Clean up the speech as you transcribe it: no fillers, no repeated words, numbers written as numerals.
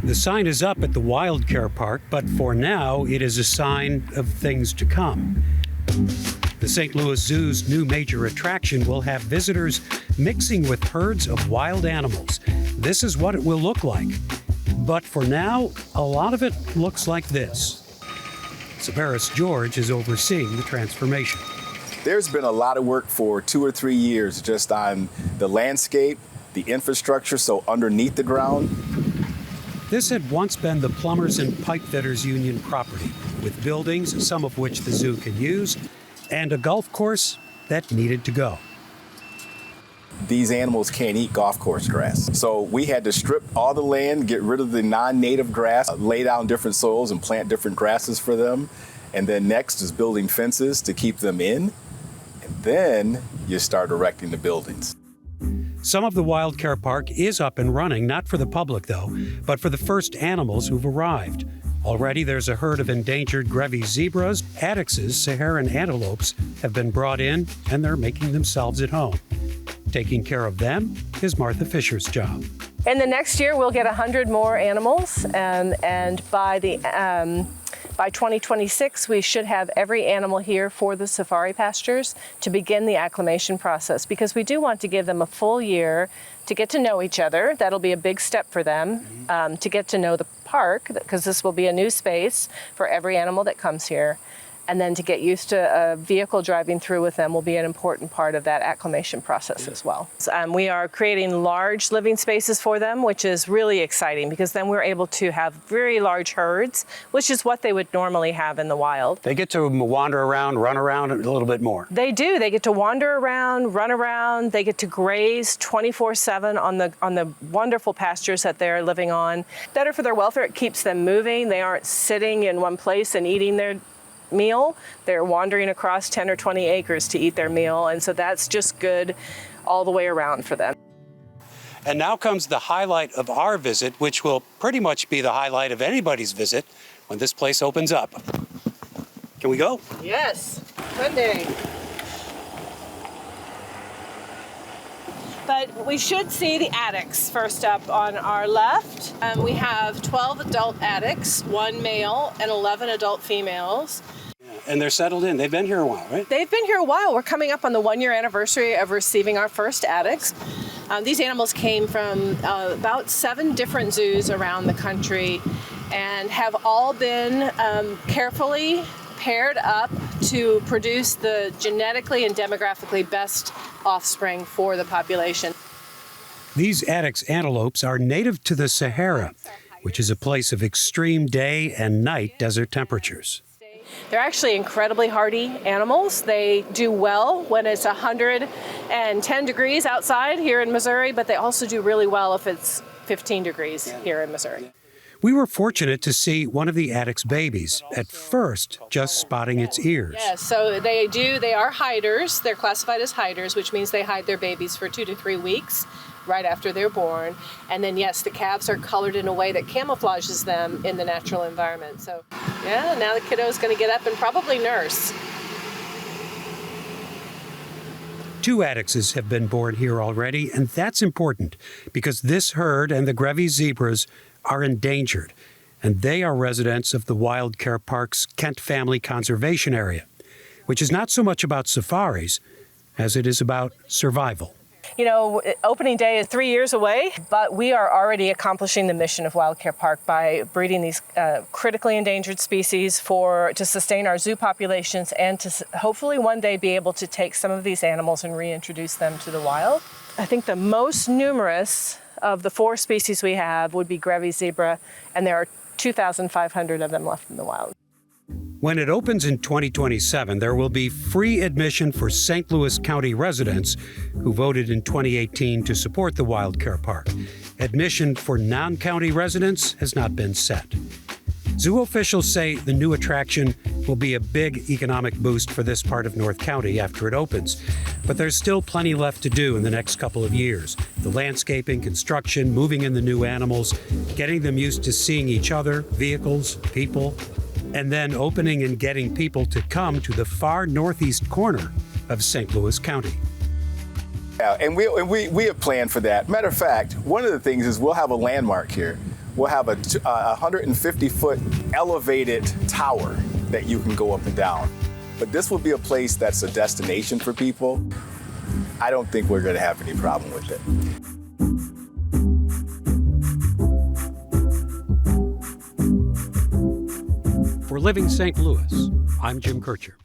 The sign is up at the WildCare Park, but for now, it is a sign of things to come. The St. Louis Zoo's new major attraction will have visitors mixing with herds of wild animals. This is what it will look like. But for now, a lot of it looks like this. Severus George is overseeing the transformation. There's been a lot of work for 2 or 3 years just on the landscape, the infrastructure, so underneath the ground. This had once been the Plumbers and Pipe Fitters Union property, with buildings, some of which the zoo can use, and a golf course that needed to go. These animals can't eat golf course grass. So we had to strip all the land, get rid of the non-native grass, lay down different soils and plant different grasses for them. And then next is building fences to keep them in. And then you start erecting the buildings. Some of the WildCare Park is up and running, not for the public though, but for the first animals who've arrived. Already there's a herd of endangered Grevy's zebras, addaxes, Saharan antelopes have been brought in, and they're making themselves at home. Taking care of them is Martha Fisher's job. In the next year, we'll get 100 more animals, and by 2026, we should have every animal here for the safari pastures to begin the acclimation process, because we do want to give them a full year to get to know each other. That'll be a big step for them, to get to know the park, because this will be a new space for every animal that comes here. And then to get used to a vehicle driving through with them will be an important part of that acclimation process as well. We are creating large living spaces for them, which is really exciting, because then we're able to have very large herds, which is what they would normally have in the wild. They get to wander around, run around a little bit more. They do. They get to wander around, run around. They get to graze 24/7 on the wonderful pastures that they're living on. Better for their welfare. It keeps them moving. They aren't sitting in one place and eating their meal. They're wandering across 10 or 20 acres to eat their meal, and so that's just good all the way around for them. And now comes the highlight of our visit, which will pretty much be the highlight of anybody's visit when this place opens up. Can we go? Yes, Monday. But we should see the addax first up on our left. We have 12 adult addax, 1 male and 11 adult females. And they're settled in. They've been here a while, right? They've been here a while. We're coming up on the 1-year anniversary of receiving our first addax. These animals came from about 7 different zoos around the country and have all been carefully paired up to produce the genetically and demographically best offspring for the population. These addax antelopes are native to the Sahara, which is a place of extreme day and night desert temperatures. They're actually incredibly hardy animals. They do well when it's 110 degrees outside here in Missouri, but they also do really well if it's 15 degrees here in Missouri. We were fortunate to see one of the addax babies, at first just spotting its ears. Yes, so they are hiders. They're classified as hiders, which means they hide their babies for 2 to 3 weeks right after they're born. And then, yes, the calves are colored in a way that camouflages them in the natural environment. So, yeah, now the kiddo's going to get up and probably nurse. 2 addaxes have been born here already, and that's important because this herd and the Grevy's zebras are endangered, and they are residents of the WildCare Park's Kent Family Conservation Area, which is not so much about safaris as it is about survival. You know, opening day is 3 years away, but we are already accomplishing the mission of WildCare Park by breeding these critically endangered species to sustain our zoo populations and to hopefully one day be able to take some of these animals and reintroduce them to the wild. I think the most numerous of the 4 species we have would be Grevy's zebra, and there are 2,500 of them left in the wild. When it opens in 2027, there will be free admission for St. Louis County residents who voted in 2018 to support the WildCare Park. Admission for non-county residents has not been set. Zoo officials say the new attraction will be a big economic boost for this part of North County after it opens. But there's still plenty left to do in the next couple of years. The landscaping, construction, moving in the new animals, getting them used to seeing each other, vehicles, people, and then opening and getting people to come to the far northeast corner of St. Louis County. Yeah, and we have planned for that. Matter of fact, one of the things is we'll have a landmark here. We'll have a 150-foot elevated tower that you can go up and down. But this will be a place that's a destination for people. I don't think we're going to have any problem with it. For Living St. Louis, I'm Jim Kircher.